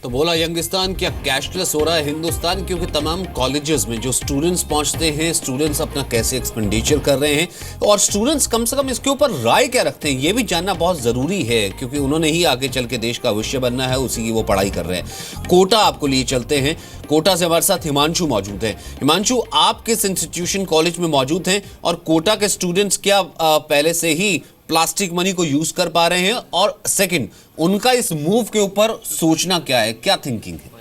तो बोला यंगिस्तान क्या कैशलेस हो रहा है हिंदुस्तान, क्योंकि तमाम कॉलेजेस में जो स्टूडेंट्स पहुंचते हैं, स्टूडेंट्स अपना कैसे एक्सपेंडिचर कर रहे हैं और स्टूडेंट्स कम से कम इसके ऊपर राय क्या रखते हैं ये भी जानना बहुत जरूरी है, क्योंकि उन्होंने ही आगे चल के देश का भविष्य बनना है, उसी की वो पढ़ाई कर रहे हैं। कोटा आपको लिए चलते हैं। कोटा से हमारे साथ हिमांशु मौजूद हैं। हिमांशु, आप किस इंस्टीट्यूशन कॉलेज में मौजूद हैं और कोटा के स्टूडेंट्स क्या पहले से ही प्लास्टिक मनी को यूज कर पा रहे हैं, और सेकंड, उनका इस मूव के ऊपर सोचना क्या है, क्या थिंकिंग है?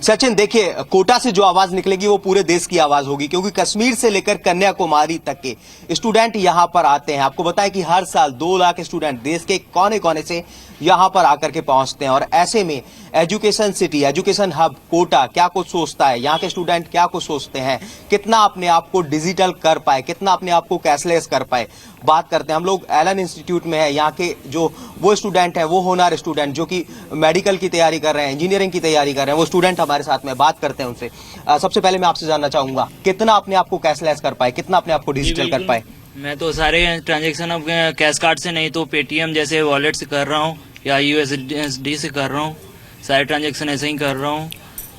सचिन, देखिए, कोटा से जो आवाज निकलेगी वो पूरे देश की आवाज होगी, क्योंकि कश्मीर से लेकर कन्याकुमारी तक के स्टूडेंट यहां पर आते हैं। आपको बताएं कि हर साल 2 लाख स्टूडेंट देश के कोने कोने से यहां पर आकर के पहुंचते हैं, और ऐसे में education city, education hub Kota क्या कुछ सोचता है, यहाँ के स्टूडेंट क्या कुछ सोचते हैं, कितना अपने आप को डिजिटल कर पाए, कितना अपने आप को कैशलेस कर पाए, बात करते हैं। हम लोग एलन इंस्टीट्यूट में है, यहाँ के जो वो स्टूडेंट है, वो होनहार स्टूडेंट जो कि मेडिकल की तैयारी कर रहे हैं, इंजीनियरिंग की तैयारी कर रहे हैं, वो स्टूडेंट हमारे साथ में बात करते हैं उनसे। सबसे पहले मैं आपसे जानना चाहूंगा, कितना अपने आप को कैशलेस कर पाए, कितना अपने आप को डिजिटल कर पाए? मैं तो सारे ट्रांजेक्शन अब कैश कार्ड से नहीं तो पेटीएम जैसे वॉलेट से कर रहा हूँ या यूएसडी से कर रहा हूँ। सारे ट्रांजेक्शन ऐसे ही कर रहा हूँ।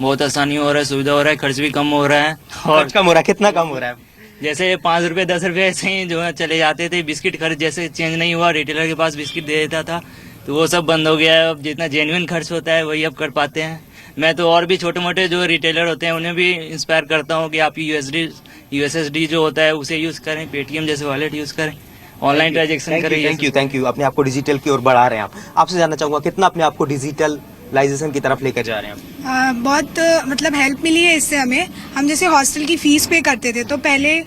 बहुत आसानी हो रहा है, सुविधा हो रहा है, खर्च भी कम हो रहा है। और खर्च कम हो रहा है? कितना कम हो रहा है? जैसे 5 रुपये 10 रुपये ऐसे ही जो है चले जाते थे। बिस्किट खर्च जैसे चेंज नहीं हुआ, रिटेलर के पास बिस्किट दे देता था, तो वो सब बंद हो गया है। अब जितना जेन्युइन खर्च होता है वही अब कर पाते हैं। मैं तो और भी छोटे मोटे जो रिटेलर होते हैं उन्हें भी इंस्पायर करता हूँ कि आप यूएसएसडी जो होता है उसे यूज़ करें, पेटीएम जैसे वॉलेट यूज़ करें, ऑनलाइन ट्रांजेक्शन करें। Thank you. अपने आप को डिजिटल की ओर बढ़ा रहे हैं आप। आपसे जानना चाहूंगा, कितना अपने आप को डिजिटलाइजेशन की तरफ लेकर जा रहे हैं आप? बहुत मतलब हेल्प मिली है इससे हमें। हम जैसे हॉस्टल की फीस पे करते थे तो पहले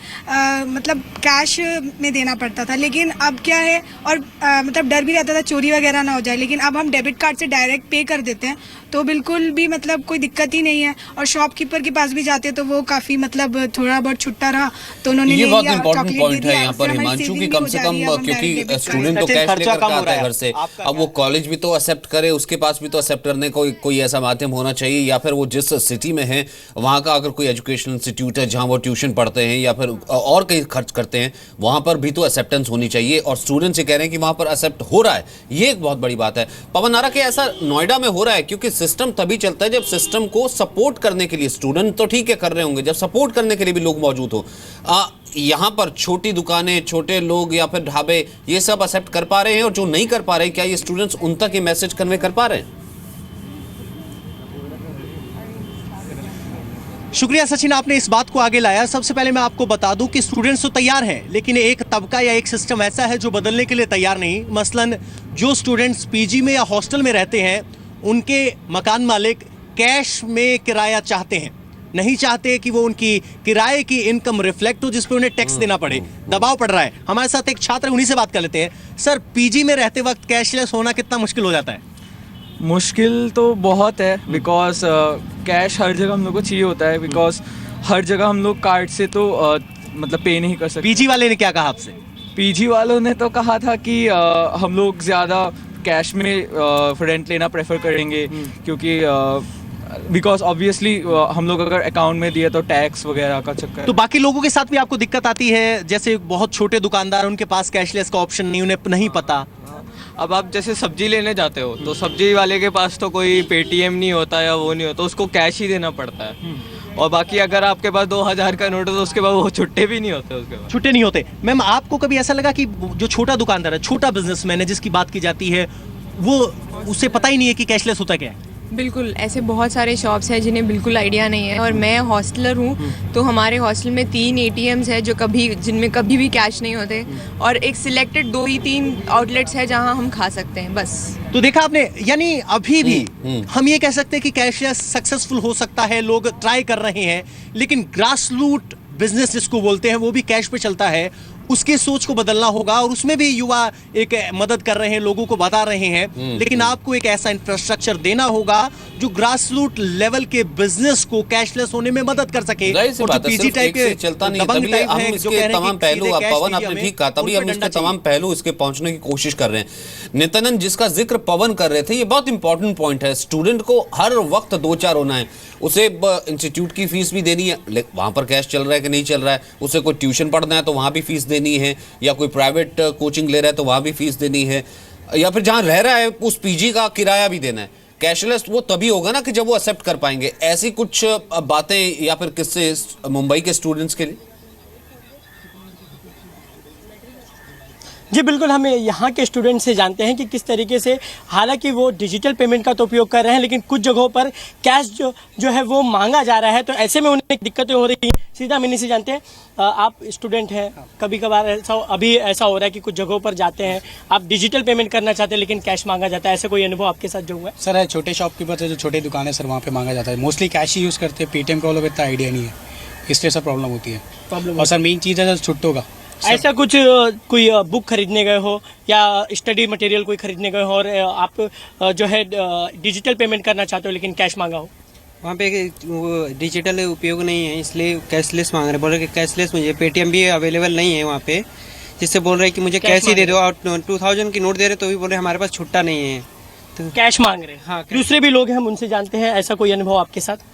मतलब कैश में देना पड़ता था, लेकिन अब क्या है, और मतलब डर भी रहता था चोरी वगैरह ना हो जाए, लेकिन अब हम डेबिट कार्ड से डायरेक्ट पे कर देते हैं, तो बिल्कुल भी मतलब कोई दिक्कत ही नहीं है। और शॉपकीपर के पास भी जाते हैं तो वो काफी मतलब थोड़ा बहुत छुट्टा रहा तो उन्होंने ये बहुत इंपॉर्टेंट पॉइंट है यहाँ पर हिमांशु की, कम से कम क्योंकि स्टूडेंट तो कैश लेकर आता है घर से, अब वो कॉलेज भी तो एक्सेप्ट करे, उसके पास भी तो एक्सेप्ट करने कोई ऐसा माध्यम होना चाहिए, या फिर वो जिस सिटी में है वहाँ का अगर कोई एजुकेशनल इंस्टीट्यूट है जहाँ वो ट्यूशन पढ़ते हैं या फिर और कहीं खर्च करते हैं, वहाँ पर भी तो एक्सेप्टेंस होनी चाहिए। और स्टूडेंट से कह रहे हैं कि वहाँ पर एक्सेप्ट हो रहा है, ये एक बहुत बड़ी बात है। पवन नारा के ऐसा नोएडा में हो रहा है, क्योंकि सिस्टम तभी चलता है जब सिस्टम को सपोर्ट करने के लिए, स्टूडेंट तो ठीक है कर रहे होंगे, जब सपोर्ट करने के लिए भी लोग मौजूद हो। यहाँ पर छोटी दुकानें, छोटे लोग या फिर ढाबे, ये सब एक्सेप्ट कर पा रहे हैं, और जो नहीं कर पा रहे हैं, क्या ये स्टूडेंट्स उन तक ये मैसेज कन्वे कर पा रहे हैं? शुक्रिया सचिन, आपने इस बात को आगे लाया। सबसे पहले मैं आपको बता दूं कि स्टूडेंट्स तो तैयार हैं, लेकिन एक तबका या एक सिस्टम ऐसा है जो बदलने के लिए तैयार नहीं। मसलन जो स्टूडेंट्स पीजी में या हॉस्टल में रहते हैं, उनके मकान मालिक कैश में किराया चाहते हैं, नहीं चाहते कि वो उनकी किराए की इनकम रिफ्लेक्ट हो जिस पे उन्हें टैक्स देना पड़े। दबाव पड़ रहा है। हमारे साथ एक छात्र, उन्हीं से बात कर लेते हैं। सर, पीजी में रहते वक्त कैशलेस होना कितना मुश्किल हो जाता है? मुश्किल तो बहुत है, बिकॉज कैश हर जगह हम लोग को चाहिए होता है, बिकॉज हर जगह हम लोग कार्ड से तो मतलब पे नहीं कर सकते। पीजी वाले ने क्या कहा आपसे? पीजी वालों ने तो कहा था कि हम लोग ज़्यादा कैश में रेंट लेना प्रेफर करेंगे, क्योंकि बिकॉज ऑब्वियसली हम लोग अगर अकाउंट में दिए तो टैक्स वगैरह का चक्कर। तो बाकी लोगों के साथ भी आपको दिक्कत आती है? जैसे बहुत छोटे दुकानदार, उनके पास कैशलेस का ऑप्शन नहीं, उन्हें नहीं पता। अब आप जैसे सब्जी लेने जाते हो तो सब्जी वाले के पास तो कोई पेटीएम नहीं होता या वो नहीं होता, उसको कैश ही देना पड़ता है। और बाकी अगर आपके पास 2000 का नोट है तो उसके बाद वो छुट्टे भी नहीं होते, उसके बाद छुट्टे नहीं होते। मैम, आपको कभी ऐसा लगा कि जो छोटा दुकानदार है, छोटा बिजनेसमैन है, जिसकी बात की जाती है, वो उसे पता ही नहीं है कि कैशलेस होता क्या है? बिल्कुल, ऐसे बहुत सारे शॉप्स हैं जिन्हें बिल्कुल आइडिया नहीं है। और मैं हॉस्टलर हूँ, तो हमारे हॉस्टल में 3 एटीएम्स है जिनमें कभी भी कैश नहीं होते, और एक सिलेक्टेड 2 ही 3 आउटलेट्स है जहाँ हम खा सकते हैं, बस। तो देखा आपने, यानी अभी भी हम ये कह सकते हैं कि कैशलेस सक्सेसफुल हो सकता है, लोग ट्राई कर रहे हैं, लेकिन ग्रास रूट बिजनेस जिसको बोलते हैं वो भी कैश पे चलता है, उसके सोच को बदलना होगा। और उसमें भी युवा एक मदद कर रहे हैं, लोगों को बता रहे हैं, लेकिन आपको एक ऐसा इंफ्रास्ट्रक्चर देना होगा जो ग्रास रूट लेवल के बिजनेस को कैशलेस होने में मदद कर सके। और पीजी टाइप के चलता नहीं, तभी हम इसके तमाम पहलू, पवन आपने ठीक कहा, तभी हम इसके तमाम पहलू इसके पहुंचने की कोशिश कर रहे हैं। नित्यानंद, जिसका जिक्र पवन कर रहे थे, ये बहुत इंपॉर्टेंट पॉइंट है। स्टूडेंट को हर वक्त 2-4 होना है, उसे इंस्टीट्यूट की फीस भी देनी है, वहां पर कैश चल रहा है कि नहीं चल रहा है, उसे कोई ट्यूशन पढ़ना है तो वहां भी फीस देनी देनी है, या कोई प्राइवेट कोचिंग ले रहा है तो वहाँ भी फीस देनी है, या फिर जहाँ रह रहा है उस पीजी का किराया भी देना है। कैशलेस वो तभी होगा ना कि जब वो एक्सेप्ट कर पाएंगे। ऐसी कुछ बातें या फिर किससे मुंबई के स्टूडेंट्स के लिए? जी बिल्कुल, हम यहाँ के स्टूडेंट से जानते हैं कि किस तरीके से, हालांकि वो डिजिटल पेमेंट का तो उपयोग कर रहे हैं, लेकिन कुछ जगहों पर कैश जो है वो मांगा जा रहा है, तो ऐसे में उन्हें दिक्कतें हो रही हैं। सीधा हम इन्हीं से जानते हैं, आप स्टूडेंट हैं, कभी कभार अभी ऐसा हो रहा है कि कुछ जगहों पर जाते हैं, आप डिजिटल पेमेंट करना चाहते हैं लेकिन कैश मांगा जाता है, ऐसा कोई अनुभव आपके साथ जो हुआ है? सर है छोटे शॉपकीपर से, जो छोटी दुकान है सर, वहाँ पे मांगा जाता है। मोस्टली कैश ही यूज़ करते हैं, पेटीएम का वो लोग इतना आइडिया नहीं है, इसलिए सब प्रॉब्लम होती है। और सर मेन चीज़ है सर छुट्टों का। ऐसा कुछ कोई बुक खरीदने गए हो या स्टडी मटेरियल कोई खरीदने गए हो और आप जो है डिजिटल पेमेंट करना चाहते हो लेकिन कैश मांगा हो? वहाँ पे वो डिजिटल उपयोग नहीं है, इसलिए कैशलेस मांग रहे। बोल रहे कि कैशलेस मुझे पेटीएम भी अवेलेबल नहीं है वहाँ पे, जिससे बोल रहे हैं कि मुझे कैश ही दे दो। और 2000 की नोट दे रहे तो भी बोल रहे हमारे पास छुट्टा नहीं है, तो कैश मांग रहे हैं। हाँ, दूसरे भी लोग हैं, हम उनसे जानते हैं, ऐसा कोई अनुभव आपके साथ?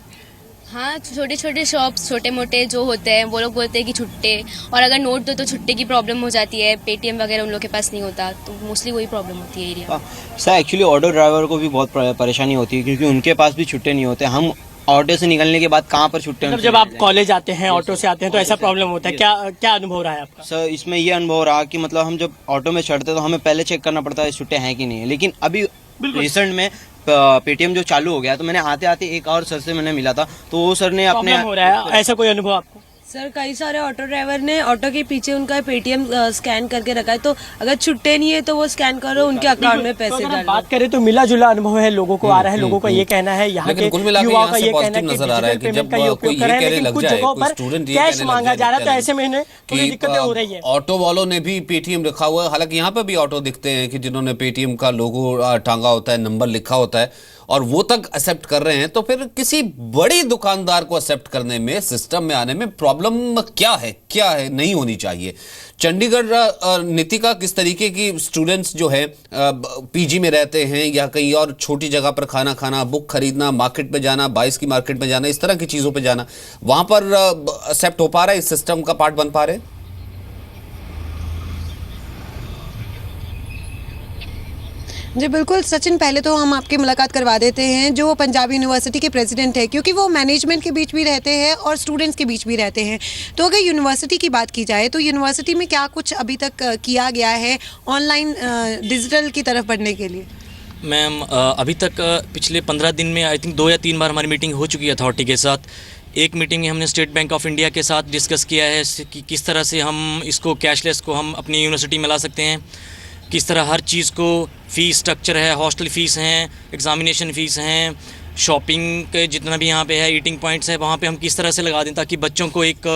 हाँ, छोटे छोटे शॉप्स, छोटे मोटे जो होते हैं वो लोग बोलते हैं कि छुट्टे, और अगर नोट दो तो छुट्टे की प्रॉब्लम हो जाती है, पेटीएम वगैरह उन लोग के पास नहीं होता, तो मोस्टली वही प्रॉब्लम होती है area. Sir actually auto driver को भी बहुत परेशानी होती है, क्योंकि उनके पास भी छुट्टे नहीं होते। हम ऑटो से निकलने के बाद कहाँ पर छुट्टे? मतलब जब आप कॉलेज आते हैं, ऑटो से आते हैं, तो ऐसा प्रॉब्लम होता है, क्या अनुभव रहा है आपका? सर इसमें ये अनुभव रहा कि मतलब हम जब ऑटो में चढ़ते तो हमें पहले चेक करना पड़ता है छुट्टे हैं कि नहीं है, लेकिन अभी रिसेंट में पेटीएम जो चालू हो गया, तो मैंने आते आते एक और सर से मैंने मिला था, तो वो सर ने अपने हो रहा है, ऐसा कोई अनुभव आपको? सर कई सारे ऑटो ड्राइवर ने ऑटो के पीछे उनका पेटीएम स्कैन करके रखा है, तो अगर छुट्टे नहीं है तो वो स्कैन करो, उनके अकाउंट में पैसे डाल दो। बात करें तो मिला जुला अनुभव है, लोगों को आ रहा है, लोगों का ये कहना है, यहाँ के युवाओं का ये कहना है कि डिजिटल पेमेंट का ये उपयोग कर रहे हैं, लेकिन कुछ जगहों पर कैश मांगा जा रहा है, तो ऐसे में इन्हें थोड़ी दिक्कतें हो रही है। ऑटो वालों ने भी पेटीएम रखा हुआ है, हालांकि यहाँ पे भी ऑटो दिखते हैं कि जिन्होंने पेटीएम का लोगो टांगा होता है, नंबर लिखा होता है, और वो तक एक्सेप्ट कर रहे हैं। तो फिर किसी बड़ी दुकानदार को एक्सेप्ट करने में, सिस्टम में आने में प्रॉब्लम क्या है नहीं होनी चाहिए? चंडीगढ़ नीतिका, किस तरीके की स्टूडेंट्स जो है पीजी में रहते हैं या कहीं और छोटी जगह पर खाना खाना, बुक खरीदना, मार्केट में जाना, 22 की मार्केट में जाना, इस तरह की चीज़ों पे जाना, वहाँ पर एक्सेप्ट हो पा रहा है, इस सिस्टम का पार्ट बन पा रहे हैं? जी बिल्कुल सचिन, पहले तो हम आपकी मुलाकात करवा देते हैं जो पंजाब यूनिवर्सिटी के प्रेसिडेंट है, क्योंकि वो मैनेजमेंट के बीच भी रहते हैं और स्टूडेंट्स के बीच भी रहते हैं। तो अगर यूनिवर्सिटी की बात की जाए तो यूनिवर्सिटी में क्या कुछ अभी तक किया गया है ऑनलाइन डिजिटल की तरफ बढ़ने के लिए? मैम अभी तक पिछले 15 दिन में आई थिंक 2 या 3 बार हमारी मीटिंग हो चुकी है अथॉरिटी के साथ। एक मीटिंग में हमने स्टेट बैंक ऑफ इंडिया के साथ डिस्कस किया है कि किस तरह से हम इसको कैशलेस को हम अपनी यूनिवर्सिटी में ला सकते हैं, किस तरह हर चीज़ को, फ़ीस स्ट्रक्चर है, हॉस्टल फ़ीस हैं, एग्ज़ामिनेशन फ़ीस हैं, शॉपिंग के जितना भी यहाँ पे है, ईटिंग पॉइंट्स है, वहाँ पे हम किस तरह से लगा दें ताकि बच्चों को एक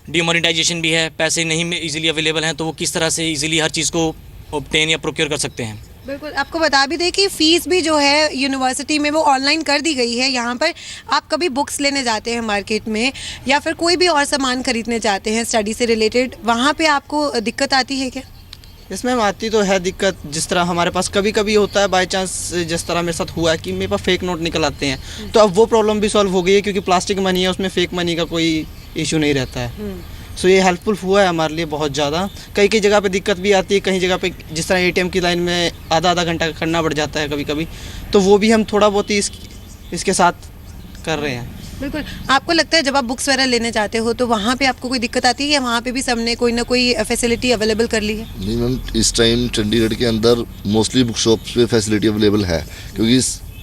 डिमोनेटाइजेशन भी है, पैसे नहीं इजीली अवेलेबल हैं तो वो किस तरह से इजीली हर चीज़ को ऑब्टेन या प्रोक्योर कर सकते हैं। बिल्कुल, आपको बता भी दें कि फ़ीस भी जो है यूनिवर्सिटी में वो ऑनलाइन कर दी गई है। यहाँ पर आप कभी बुक्स लेने जाते हैं मार्केट में या फिर कोई भी और सामान खरीदने जाते हैं स्टडी से रिलेटेड, वहाँ पे आपको दिक्कत आती है क्या? इसमें आती तो है दिक्कत, जिस तरह हमारे पास कभी कभी होता है बाय चांस, जिस तरह मेरे साथ हुआ है कि मेरे पास फेक नोट निकल आते हैं, तो अब वो प्रॉब्लम भी सॉल्व हो गई है क्योंकि प्लास्टिक मनी है, उसमें फेक मनी का कोई इशू नहीं रहता है। सो ये हेल्पफुल हुआ है हमारे लिए बहुत ज़्यादा। कई जगह पे दिक्कत भी आती है, कहीं जगह पे जिस तरह एटीएम की लाइन में आधा घंटा खड़ना पड़ जाता है कभी कभी, तो वो भी हम थोड़ा बहुत ही इसके साथ कर रहे हैं। बिल्कुल, आपको लगता है जब आप बुक्स वगैरह लेने जाते हो तो वहाँ पे आपको कोई दिक्कत आती है या वहाँ पे भी सबने कोई ना कोई फैसिलिटी अवेलेबल कर ली है? नहीं मैम, इस टाइम चंडीगढ़ के अंदर मोस्टली बुक शॉप्स पे फैसिलिटी अवेलेबल है, क्योंकि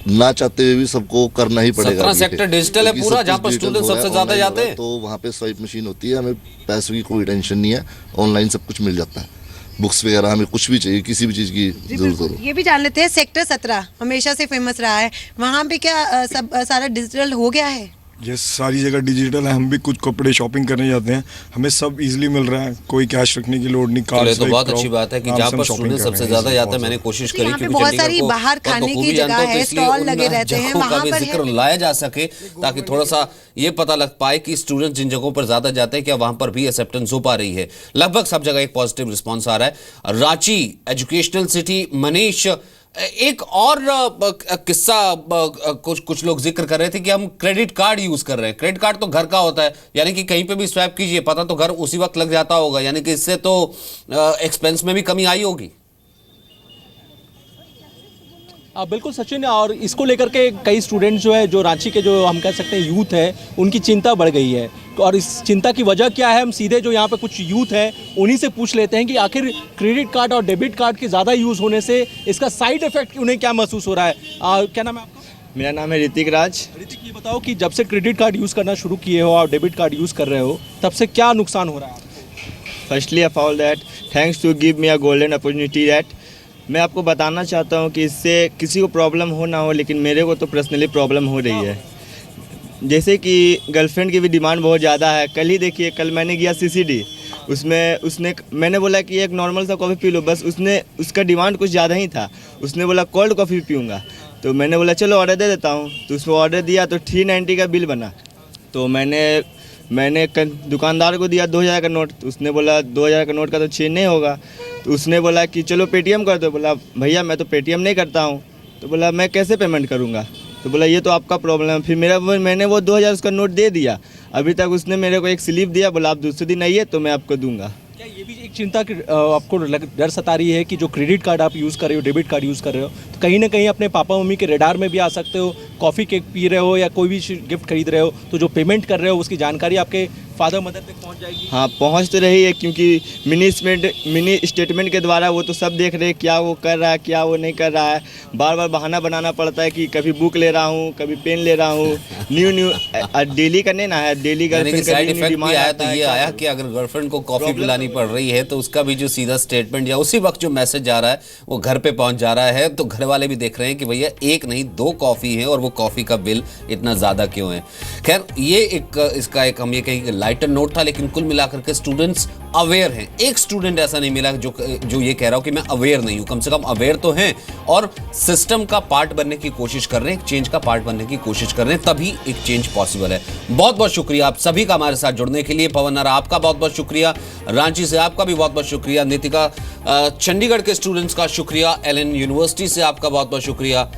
ना चाहते हुए भी सबको करना ही पड़ेगा। 17 सेक्टर डिजिटल है पूरा, जहाँ पर स्टूडेंट सबसे ज्यादा जाते हैं, तो वहाँ पे स्वाइप मशीन होती है, हमें पैसों की कोई टेंशन नहीं है, ऑनलाइन सब कुछ मिल जाता है। बुक्स वगैरह हमें कुछ भी चाहिए, किसी भी चीज़ की जरूरत हो। ये भी जान लेते हैं, सेक्टर 17 हमेशा से फेमस रहा है, वहाँ पे क्या सब सारा डिजिटल हो गया है? ये सारी जगह डिजिटल है। हम भी कुछ कपड़े शॉपिंग करने जाते हैं, हमें सब इजीली मिल रहा है, कोई कैश रखने की लोड नहीं। कार्ड तो बहुत अच्छी बात है कि जहाँ पर स्टूडेंट सबसे ज्यादा जाते हैं, मैंने कोशिश करी क्योंकि बहुत सारी बाहर खाने की जगह है, स्टॉल लगे रहते हैं, वहाँ पर जिक्र लाया जा सके ताकि थोड़ा सा ये पता लग पाए कि स्टूडेंट जिन जगहों पर ज्यादा जाते हैं क्या वहां पर भी एक्सेप्टेंस हो पा रही है। लगभग सब जगह एक पॉजिटिव रिस्पॉन्स आ रहा है। रांची एजुकेशनल सिटी, मनीष, एक और किस्सा कुछ लोग जिक्र कर रहे थे कि हम क्रेडिट कार्ड यूज कर रहे हैं। क्रेडिट कार्ड तो घर का होता है, यानी कि कहीं पे भी स्वैप कीजिए, पता तो घर उसी वक्त लग जाता होगा, यानी कि इससे तो एक्सपेंस में भी कमी आई होगी। बिल्कुल सचिन, और इसको लेकर के कई स्टूडेंट्स जो है, जो रांची के जो हम कह सकते हैं यूथ है, उनकी चिंता बढ़ गई है। और इस चिंता की वजह क्या है, हम सीधे जो यहाँ पे कुछ यूथ है उन्हीं से पूछ लेते हैं कि आखिर क्रेडिट कार्ड और डेबिट कार्ड के ज़्यादा यूज़ होने से इसका साइड इफेक्ट उन्हें क्या महसूस हो रहा है। क्या नाम है आपका? मेरा नाम है ऋतिक राज। ऋतिक, ये बताओ कि जब से क्रेडिट कार्ड यूज़ करना शुरू किए हो और डेबिट कार्ड यूज़ कर रहे हो, तब से क्या नुकसान हो रहा है आपको? Firstly I fall that thanks to give me a golden opportunity that मैं आपको बताना चाहता हूँ कि इससे किसी को प्रॉब्लम हो ना हो, लेकिन मेरे को तो पर्सनली प्रॉब्लम हो रही है। जैसे कि गर्लफ्रेंड की भी डिमांड बहुत ज़्यादा है। कल ही देखिए, कल मैंने गया CCD, उसने मैंने बोला कि एक नॉर्मल सा कॉफ़ी पी लो, बस उसका डिमांड कुछ ज़्यादा ही था। उसने बोला कोल्ड कॉफ़ी पीऊँगा, तो मैंने बोला चलो ऑर्डर दे देता हूँ। तो उसको ऑर्डर दिया तो 390 का बिल बना। तो मैंने दुकानदार को दिया 2000 का नोट, तो उसने बोला 2000 का नोट का तो चेंज नहीं होगा। तो उसने बोला कि चलो पेटीएम कर दो। बोला भैया मैं तो पेटीएम नहीं करता हूँ। तो बोला मैं कैसे पेमेंट करूँगा? तो बोला ये तो आपका प्रॉब्लम है। फिर मैंने वो 2000 उसका नोट दे दिया। अभी तक उसने मेरे को एक स्लिप दिया, बोला आप दूसरे दिन आइए तो मैं आपको दूंगा। क्या ये भी एक चिंता आपको डर सता रही है कि जो क्रेडिट कार्ड आप यूज़ कर रहे हो, डेबिट कार्ड यूज़ कर रहे हो, तो कहीं ना कहीं अपने पापा मम्मी के रेडार में भी आ सकते हो? कॉफ़ी केक पी रहे हो या कोई भी गिफ्ट खरीद रहे हो, तो जो पेमेंट कर रहे हो उसकी जानकारी आपके फादर मदर तक पहुंच जाएगी? हाँ, पहुंच तो रही है, क्योंकि मिनी स्टेटमेंट के द्वारा वो तो सब देख रहे हैं क्या वो कर रहा है, क्या वो नहीं कर रहा है। बार बार बहाना बनाना पड़ता है कि कभी बुक ले रहा हूँ, कभी पेन ले रहा हूँ। न्यू डेली करने ना है, डेली गर्लफ्रेंड का साइड इफेक्ट भी आया। तो ये आया कि अगर गर्लफ्रेंड को कॉफी पिलानी पड़ रही है तो उसका भी जो सीधा स्टेटमेंट या उसी वक्त जो मैसेज जा रहा है वो घर पे पहुंच जा रहा है। तो घर वाले भी देख रहे हैं कि भैया एक नहीं 2 कॉफी है और वो कॉफी का बिल इतना ज्यादा क्यों है। खैर, ये इसका एक हम ये कहेंगे लाइटर नोट था, लेकिन कुल मिलाकर के स्टूडेंट्स अवेयर हैं। एक स्टूडेंट ऐसा नहीं मिला जो ये कह रहा हो कि मैं अवेयर नहीं हूं। कम से कम अवेयर तो हैं और सिस्टम का पार्ट बनने की कोशिश कर रहे हैं, एक चेंज का पार्ट बनने की कोशिश कर रहे हैं, तभी एक चेंज पॉसिबल है। बहुत बहुत शुक्रिया आप सभी का हमारे साथ जुड़ने के लिए। पवन नारा आपका बहुत बहुत शुक्रिया, रांची से आपका भी बहुत बहुत शुक्रिया, नितिका चंडीगढ़ के स्टूडेंट्स का शुक्रिया, LN यूनिवर्सिटी से आपका बहुत बहुत शुक्रिया।